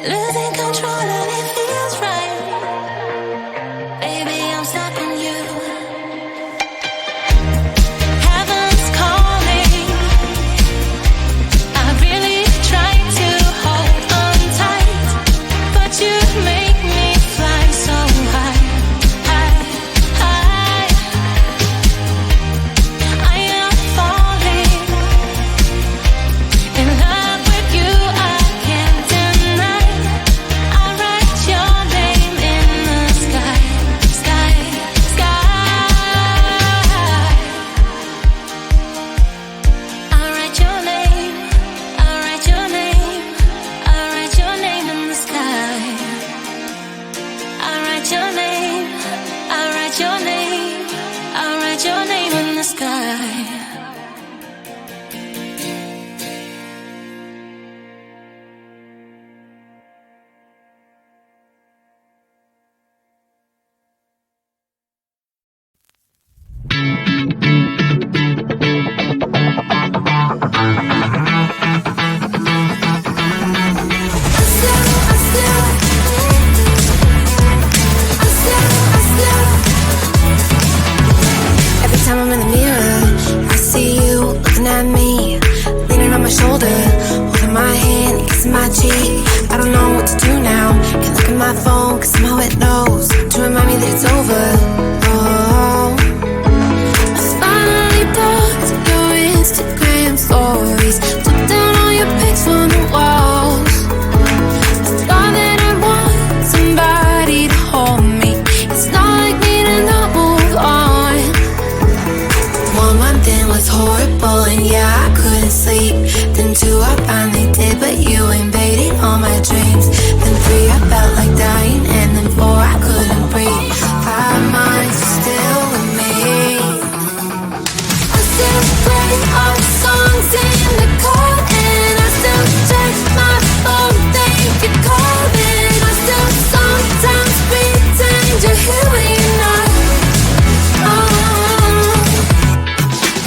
Losing control and it feels right. Baby, I'm stuck on you. Heaven's calling. I really try to hold on tight, but you make me fly so high, high, high. I am falling in love with you. I can't deny. I write your name in the sky, sky, sky. I write your name. I write your name. I write your name in the sky. I write your name. I write your name. I write your name in the sky. Every time I'm in the mirror, I see you looking at me, leaning on my shoulder, holding my hand, kissing my cheek. I don't know what to do now. Can't look at my phone, cause somehow it knows to remind me that it's over. Oh, I finally blocked your Instagram stories, took down all your pics from the walls. I thought that I'd want somebody to hold me. It's not like me to not move on. 1 month in was horrible, and yeah, I couldn't sleep. Then 2, I finally did, but you invaded all my dreams. Then 3, I felt like dying, and then 4, I couldn't breathe. 5 months, you're still with me. I still play our songs in the car, and I still check my phone, think you're calling. I still sometimes pretend you're here when you're not.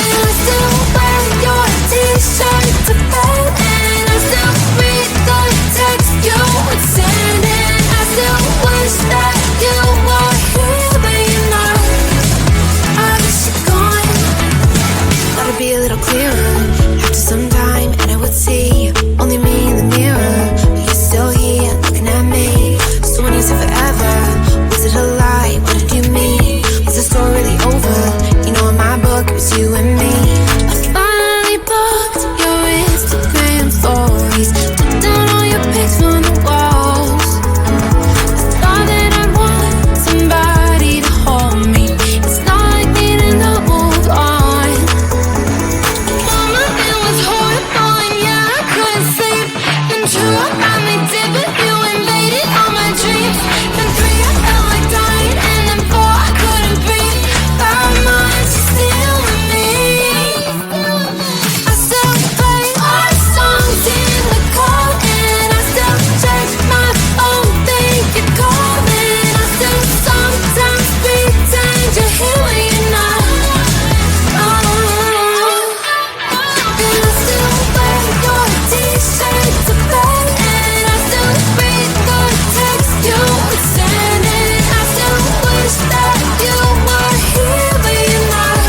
And I still wear your t-shirt to bed, and I still read the text you would send, and I still wish that you were here but you're not. I wish you're gone. Thought it'd be a little clearer after some time, and I would see only me in the mirror, but you're still here looking at me. So when you said forever, was it a lie? What did you mean? Was the story really over? You know, in my book, it was you and me. I finally blocked your Instagram stories, took down all your pics from the walls. I thought that I'd want somebody to hold me. It's not like me to not move on. 1 month it was horrible, and yeah, I couldn't sleep. Then 2, I finally did, but you invaded all my dreams. Then 3, I felt like dying, and then 4, I couldn't breathe. 5 months, you're still with me. I still play our songs in the car, and I still check my phone, think you're calling. I still sometimes pretend you're here when you're not. And I still wear your t-shirt to bed, and I still read the text you would send, and I still wish that you were here but you're not.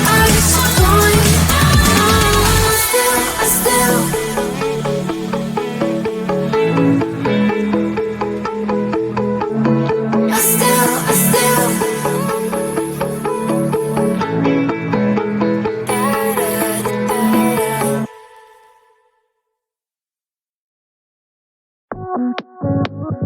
I wish you're gone. I still I